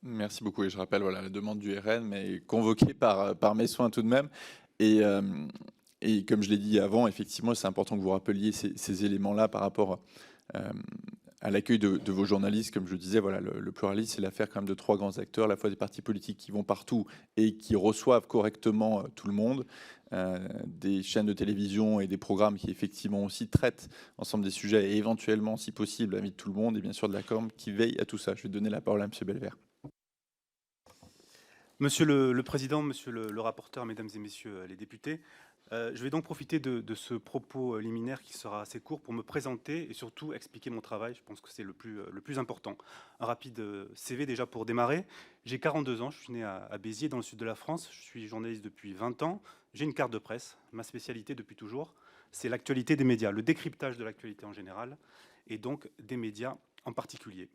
Merci beaucoup et je rappelle voilà, la demande du RN, mais convoquée par mes soins tout de même. Et, euh, et comme je l'ai dit avant, effectivement, c'est important que vous rappeliez ces éléments-là par rapport euh, à l'accueil de vos journalistes. Comme je le disais, voilà, le pluralisme, c'est l'affaire quand même de trois grands acteurs, à la fois des partis politiques qui vont partout et qui reçoivent correctement tout le monde, des chaînes de télévision et des programmes qui effectivement aussi traitent ensemble des sujets et éventuellement, si possible, amis de tout le monde, et bien sûr de la com qui veille à tout ça. Je vais donner la parole à M. Belvert. Monsieur le président, monsieur le rapporteur, mesdames et messieurs les députés, je vais donc profiter de ce propos liminaire qui sera assez court pour me présenter et surtout expliquer mon travail. Je pense que c'est le plus important. Un rapide CV déjà pour démarrer. J'ai 42 ans, je suis né à Béziers dans le sud de la France. Je suis journaliste depuis 20 ans. J'ai une carte de presse. Ma spécialité depuis toujours, c'est l'actualité des médias, le décryptage de l'actualité en général et donc des médias en particulier.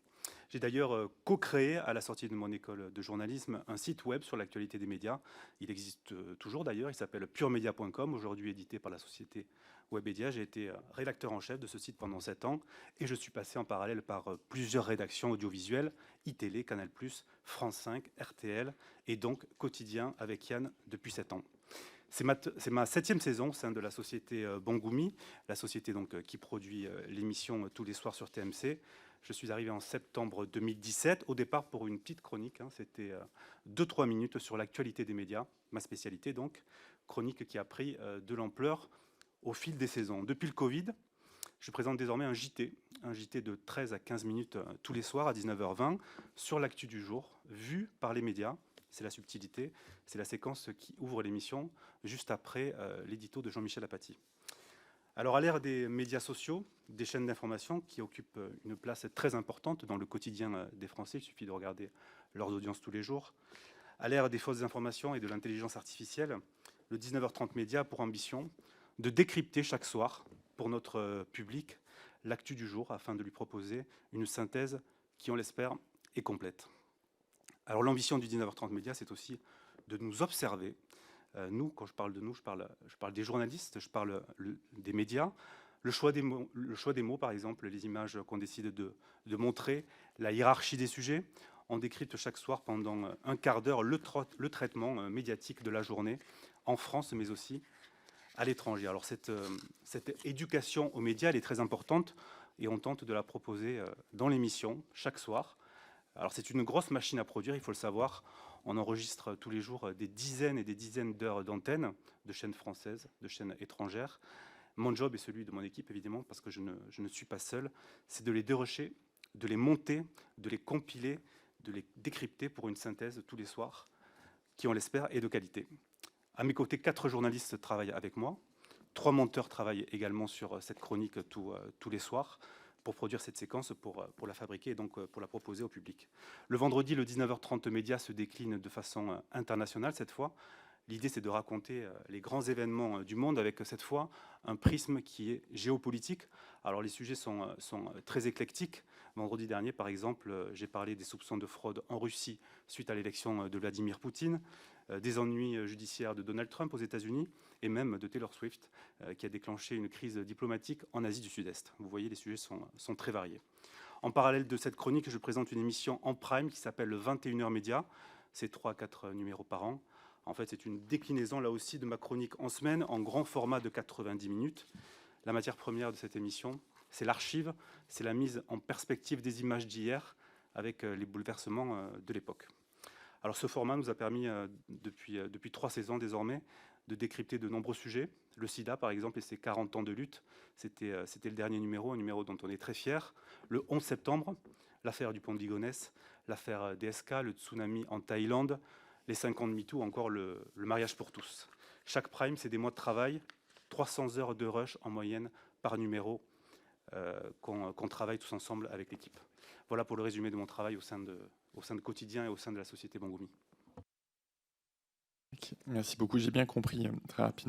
J'ai d'ailleurs co-créé, à la sortie de mon école de journalisme, un site web sur l'actualité des médias. Il existe toujours d'ailleurs, il s'appelle puremedia.com, aujourd'hui édité par la société Webedia. J'ai été rédacteur en chef de ce site pendant 7 ans et je suis passé en parallèle par plusieurs rédactions audiovisuelles, iTélé, Canal+, France 5, RTL et donc quotidien avec Yann depuis 7 ans. C'est ma 7e saison au sein de la société Bangoumi, la société donc, qui produit l'émission tous les soirs sur TMC. Je suis arrivé en septembre 2017, au départ pour une petite chronique, c'était 2-3 minutes sur l'actualité des médias, ma spécialité donc, chronique qui a pris de l'ampleur au fil des saisons. Depuis le Covid, je présente désormais un JT de 13 à 15 minutes tous les soirs à 19h20 sur l'actu du jour, vu par les médias. C'est la subtilité, c'est la séquence qui ouvre l'émission, juste après l'édito de Jean-Michel Apathy. Alors à l'ère des médias sociaux, des chaînes d'information qui occupent une place très importante dans le quotidien des Français, il suffit de regarder leurs audiences tous les jours, à l'ère des fausses informations et de l'intelligence artificielle, le 19h30 Média a pour ambition de décrypter chaque soir, pour notre public, l'actu du jour, afin de lui proposer une synthèse qui, on l'espère, est complète. Alors l'ambition du 19h30 Média, c'est aussi de nous observer. Nous, quand je parle de nous, je parle des journalistes, je parle des médias. Le choix des mots, par exemple, les images qu'on décide de montrer, la hiérarchie des sujets. On décrypte chaque soir pendant un quart d'heure le traitement médiatique de la journée, en France, mais aussi à l'étranger. Alors cette éducation aux médias, elle est très importante et on tente de la proposer dans l'émission, chaque soir. Alors c'est une grosse machine à produire, il faut le savoir. On enregistre tous les jours des dizaines et des dizaines d'heures d'antenne, de chaînes françaises, de chaînes étrangères. Mon job et celui de mon équipe, évidemment, parce que je ne suis pas seul, c'est de les dérocher, de les monter, de les compiler, de les décrypter pour une synthèse tous les soirs, qui, on l'espère, est de qualité. À mes côtés, 4 journalistes travaillent avec moi. 3 monteurs travaillent également sur cette chronique tous les soirs pour produire cette séquence, pour la fabriquer et donc pour la proposer au public. Le vendredi, le 19h30 Média se décline de façon internationale cette fois. L'idée, c'est de raconter les grands événements du monde avec cette fois un prisme qui est géopolitique. Alors les sujets sont très éclectiques. Vendredi dernier, par exemple, j'ai parlé des soupçons de fraude en Russie suite à l'élection de Vladimir Poutine, des ennuis judiciaires de Donald Trump aux États-Unis et même de Taylor Swift, qui a déclenché une crise diplomatique en Asie du Sud-Est. Vous voyez, les sujets sont très variés. En parallèle de cette chronique, je présente une émission en prime qui s'appelle le 21h Média. C'est 3 à 4 numéros par an. En fait, c'est une déclinaison, là aussi, de ma chronique en semaine, en grand format de 90 minutes. La matière première de cette émission, c'est l'archive, c'est la mise en perspective des images d'hier avec les bouleversements de l'époque. Alors ce format nous a permis, depuis 3 saisons désormais, de décrypter de nombreux sujets. Le sida, par exemple, et ses 40 ans de lutte, c'était le dernier numéro, un numéro dont on est très fier. Le 11 septembre, l'affaire du pont de Ligonnès, l'affaire DSK, le tsunami en Thaïlande, les 5 ans de MeToo, encore le mariage pour tous. Chaque prime, c'est des mois de travail, 300 heures de rush en moyenne par numéro qu'on travaille tous ensemble avec l'équipe. Voilà pour le résumé de mon travail au sein de Quotidien et au sein de la société Bangoumi. Merci beaucoup, j'ai bien compris très rapidement.